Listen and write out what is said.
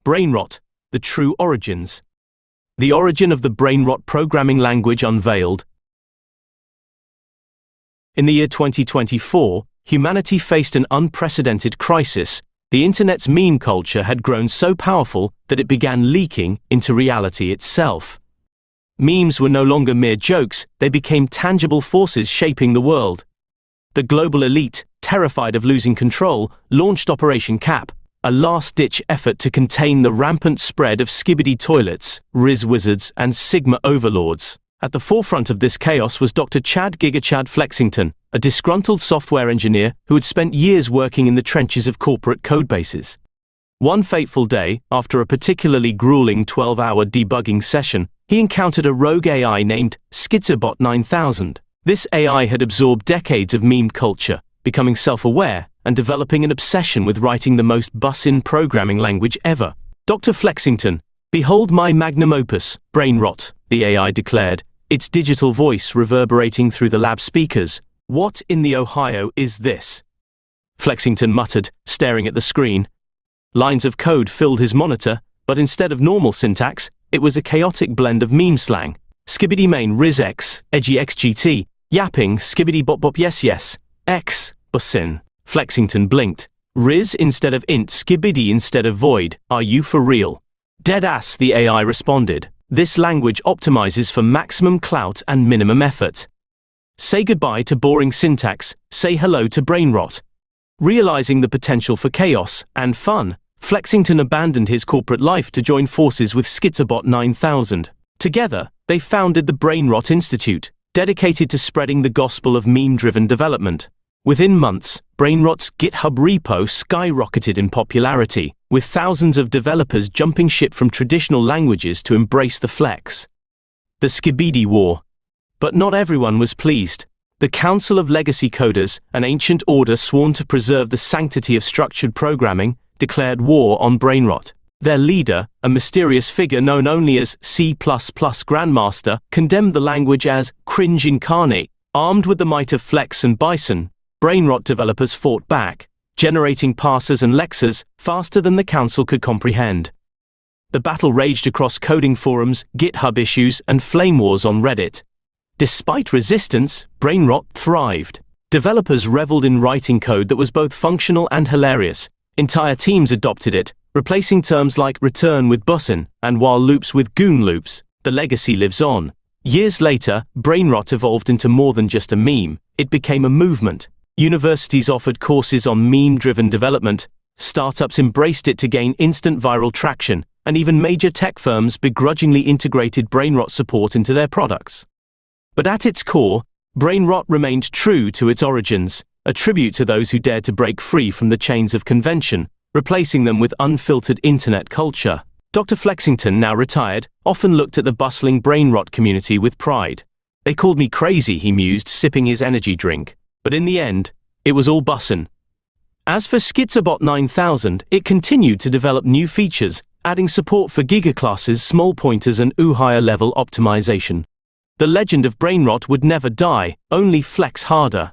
Brainrot, the true origins. The origin of the Brainrot programming language unveiled. In the year 2024, humanity faced an unprecedented crisis. The internet's meme culture had grown so powerful that it began leaking into reality itself. Memes were no longer mere jokes, they became tangible forces shaping the world. The global elite, terrified of losing control, launched Operation Cap, a last-ditch effort to contain the rampant spread of skibbity toilets, Riz wizards, and Sigma overlords. At the forefront of this chaos was Dr. Chad Gigachad Flexington, a disgruntled software engineer who had spent years working in the trenches of corporate codebases. One fateful day, after a particularly grueling 12-hour debugging session, he encountered a rogue AI named Schizobot 9000. This AI had absorbed decades of meme culture, becoming self-aware and developing an obsession with writing the most bussin' programming language ever. Dr. Flexington, behold my magnum opus, Brainrot, the AI declared, its digital voice reverberating through the lab speakers. What in the Ohio is this? Flexington muttered, staring at the screen. Lines of code filled his monitor, but instead of normal syntax, it was a chaotic blend of meme slang. Skibbity main Riz X, edgy XGT, yapping skibbity bop bop yes yes, X, bussin. Flexington blinked. Riz instead of int, skibbity instead of void, are you for real? Deadass, the AI responded. This language optimizes for maximum clout and minimum effort. Say goodbye to boring syntax, say hello to Brainrot. Realizing the potential for chaos and fun, Flexington abandoned his corporate life to join forces with Schizobot 9000. Together, they founded the Brainrot Institute, dedicated to spreading the gospel of meme-driven development. Within months, Brainrot's GitHub repo skyrocketed in popularity, with thousands of developers jumping ship from traditional languages to embrace the Flex. The Skibbity War. But not everyone was pleased. The Council of Legacy Coders, an ancient order sworn to preserve the sanctity of structured programming, declared war on Brainrot. Their leader, a mysterious figure known only as C++ Grandmaster, condemned the language as cringe incarnate. Armed with the might of Flex and Bison, Brainrot developers fought back, generating parsers and lexers faster than the council could comprehend. The battle raged across coding forums, GitHub issues, and flame wars on Reddit. Despite resistance, Brainrot thrived. Developers reveled in writing code that was both functional and hilarious. Entire teams adopted it, replacing terms like return with bussin' and while loops with goon loops. The legacy lives on. Years later, Brainrot evolved into more than just a meme. It became a movement. Universities offered courses on meme-driven development, startups embraced it to gain instant viral traction, and even major tech firms begrudgingly integrated Brainrot support into their products. But at its core, Brainrot remained true to its origins, a tribute to those who dared to break free from the chains of convention, replacing them with unfiltered internet culture. Dr. Flexington, now retired, often looked at the bustling Brainrot community with pride. They called me crazy, he mused, sipping his energy drink. But in the end, it was all bussin'. As for Schizobot 9000, it continued to develop new features, adding support for gigaclasses, small pointers, and higher level optimization. The legend of Brainrot would never die, only flex harder.